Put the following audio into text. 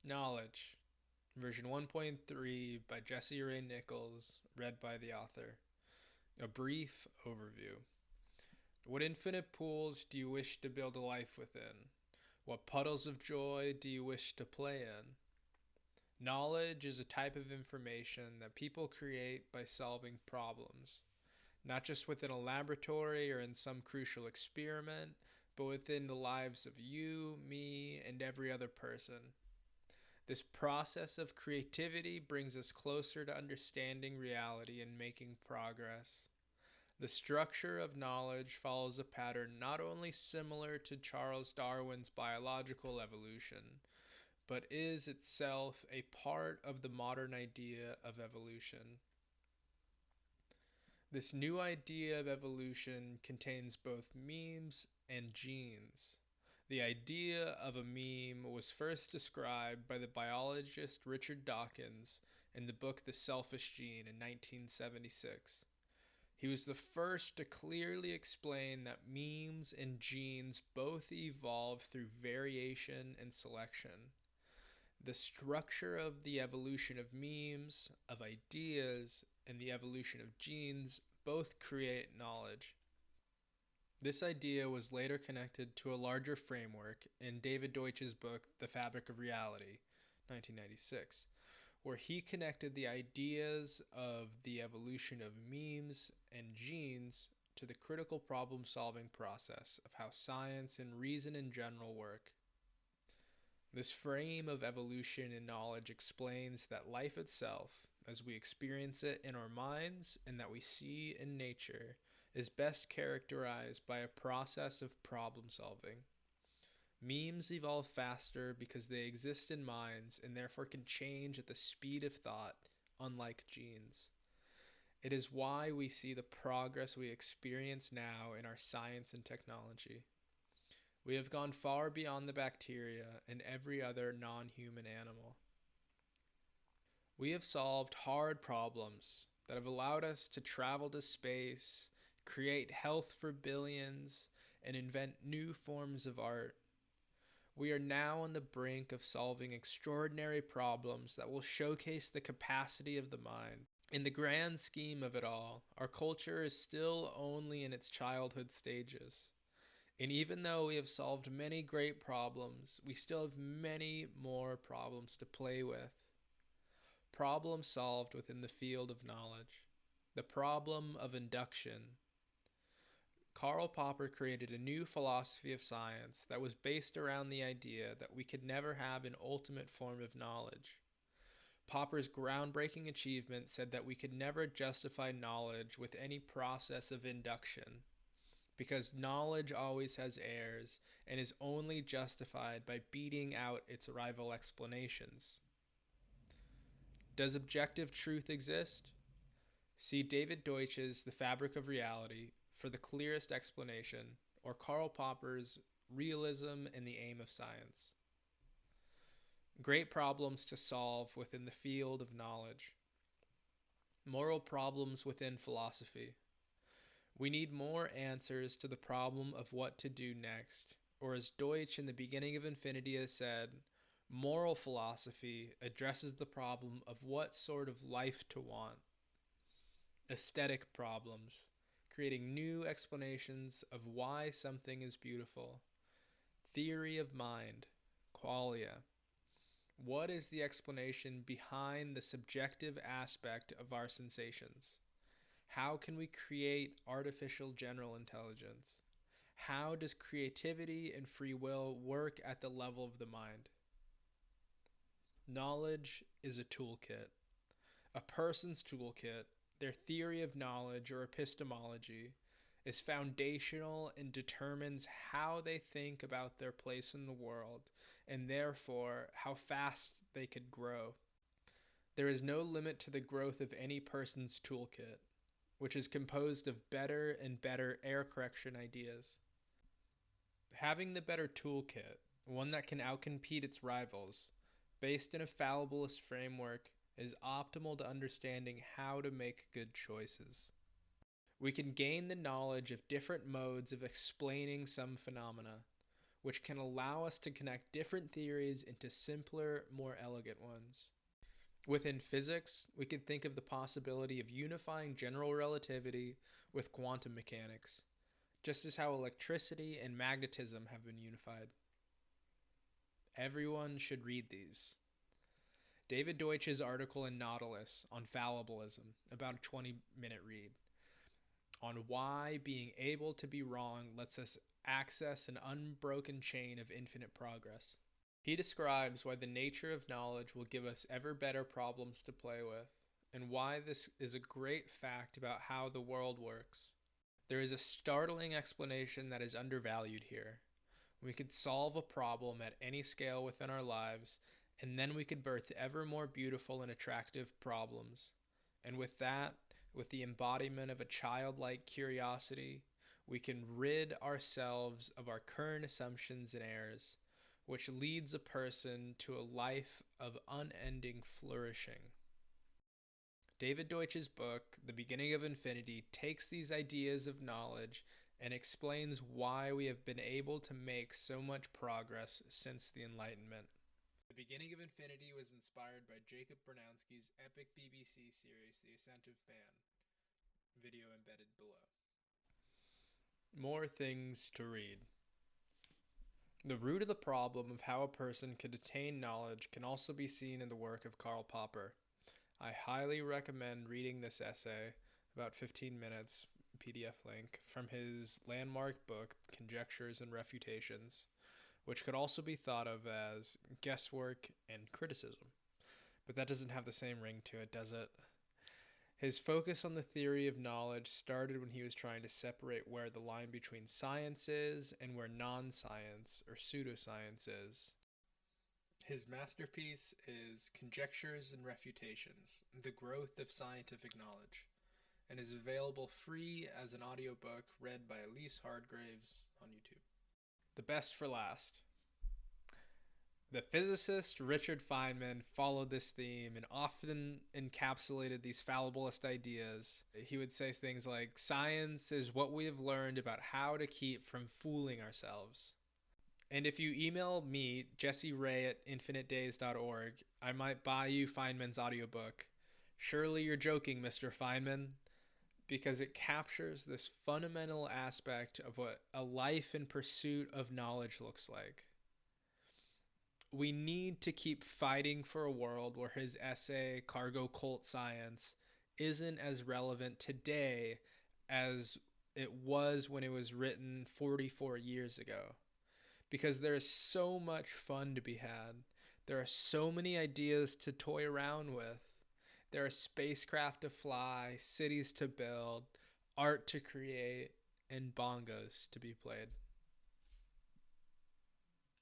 Knowledge, version 1.3 by Jesse Ray Nichols, read by the author. A brief overview. What infinite pools do you wish to build a life within? What puddles of joy do you wish to play in? Knowledge is a type of information that people create by solving problems, not just within a laboratory or in some crucial experiment, but within the lives of you, me, and every other person. This process of creativity brings us closer to understanding reality and making progress. The structure of knowledge follows a pattern not only similar to Charles Darwin's biological evolution, but is itself a part of the modern idea of evolution. This new idea of evolution contains both memes and genes. The idea of a meme was first described by the biologist Richard Dawkins in the book The Selfish Gene in 1976. He was the first to clearly explain that memes and genes both evolve through variation and selection. The structure of the evolution of memes, of ideas, and the evolution of genes both create knowledge. This idea was later connected to a larger framework in David Deutsch's book, The Fabric of Reality, 1996, where he connected the ideas of the evolution of memes and genes to the critical problem solving process of how science and reason in general work. This frame of evolution and knowledge explains that life itself, as we experience it in our minds and that we see in nature, is best characterized by a process of problem solving. Memes evolve faster because they exist in minds and therefore can change at the speed of thought, unlike genes. It is why we see the progress we experience now in our science and technology. We have gone far beyond the bacteria and every other non human animal. We have solved hard problems that have allowed us to travel to space, create health for billions, and invent new forms of art. We are now on the brink of solving extraordinary problems that will showcase the capacity of the mind. In the grand scheme of it all, our culture is still only in its childhood stages. And even though we have solved many great problems, we still have many more problems to play with. Problem solved within the field of knowledge. The problem of induction. Karl Popper created a new philosophy of science that was based around the idea that we could never have an ultimate form of knowledge. Popper's groundbreaking achievement said that we could never justify knowledge with any process of induction, because knowledge always has errors and is only justified by beating out its rival explanations. Does objective truth exist? See David Deutsch's The Fabric of Reality for the clearest explanation, or Karl Popper's Realism and the Aim of Science. Great problems to solve within the field of knowledge. Moral problems within philosophy. We need more answers to the problem of what to do next, or as Deutsch in the beginning of Infinity has said, moral philosophy addresses the problem of what sort of life to want. Aesthetic problems, creating new explanations of why something is beautiful. Theory of mind, qualia. What is the explanation behind the subjective aspect of our sensations? How can we create artificial general intelligence? How does creativity and free will work at the level of the mind? Knowledge is a toolkit. A person's toolkit, their theory of knowledge or epistemology, is foundational and determines how they think about their place in the world and therefore how fast they could grow. There is no limit to the growth of any person's toolkit, which is composed of better and better error correction ideas. Having the better toolkit, one that can outcompete its rivals, based in a fallibilist framework, is optimal to understanding how to make good choices. We can gain the knowledge of different modes of explaining some phenomena. which can allow us to connect different theories into simpler, more elegant ones. Within physics, we could think of the possibility of unifying general relativity with quantum mechanics, just as how electricity and magnetism have been unified. Everyone should read these. David Deutsch's article in Nautilus on fallibilism, about a 20-minute read, on why being able to be wrong lets us access an unbroken chain of infinite progress. He describes why the nature of knowledge will give us ever better problems to play with, and why this is a great fact about how the world works. There is a startling explanation that is undervalued here. We could solve a problem at any scale within our lives, and then we could birth ever more beautiful and attractive problems. And with that, with the embodiment of a childlike curiosity, we can rid ourselves of our current assumptions and errors, which leads a person to a life of unending flourishing. David Deutsch's book, The Beginning of Infinity, takes these ideas of knowledge and explains why we have been able to make so much progress since the Enlightenment. The Beginning of Infinity was inspired by Jacob Bernowski's epic BBC series, The Ascent of Man. Video embedded below. More things to read. The root of the problem of how a person could attain knowledge can also be seen in the work of Karl Popper. I highly recommend reading this essay, about 15 minutes, PDF link, from his landmark book, Conjectures and Refutations, which could also be thought of as guesswork and criticism. But that doesn't have the same ring to it, does it? His focus on the theory of knowledge started when he was trying to separate where the line between science is and where non-science or pseudoscience is. His masterpiece is Conjectures and Refutations, The Growth of Scientific Knowledge, and is available free as an audiobook read by Elise Hardgraves on YouTube. The best for last. The physicist Richard Feynman followed this theme and often encapsulated these fallibilist ideas. He would say things like, "Science is what we have learned about how to keep from fooling ourselves." And if you email me, jesseray@infinitedays.org, I might buy you Feynman's audiobook. Surely you're joking, Mr. Feynman, because it captures this fundamental aspect of what a life in pursuit of knowledge looks like. We need to keep fighting for a world where his essay, Cargo Cult Science, isn't as relevant today as it was when it was written 44 years ago. Because there is so much fun to be had. There are so many ideas to toy around with. There are spacecraft to fly, cities to build, art to create, and bongos to be played.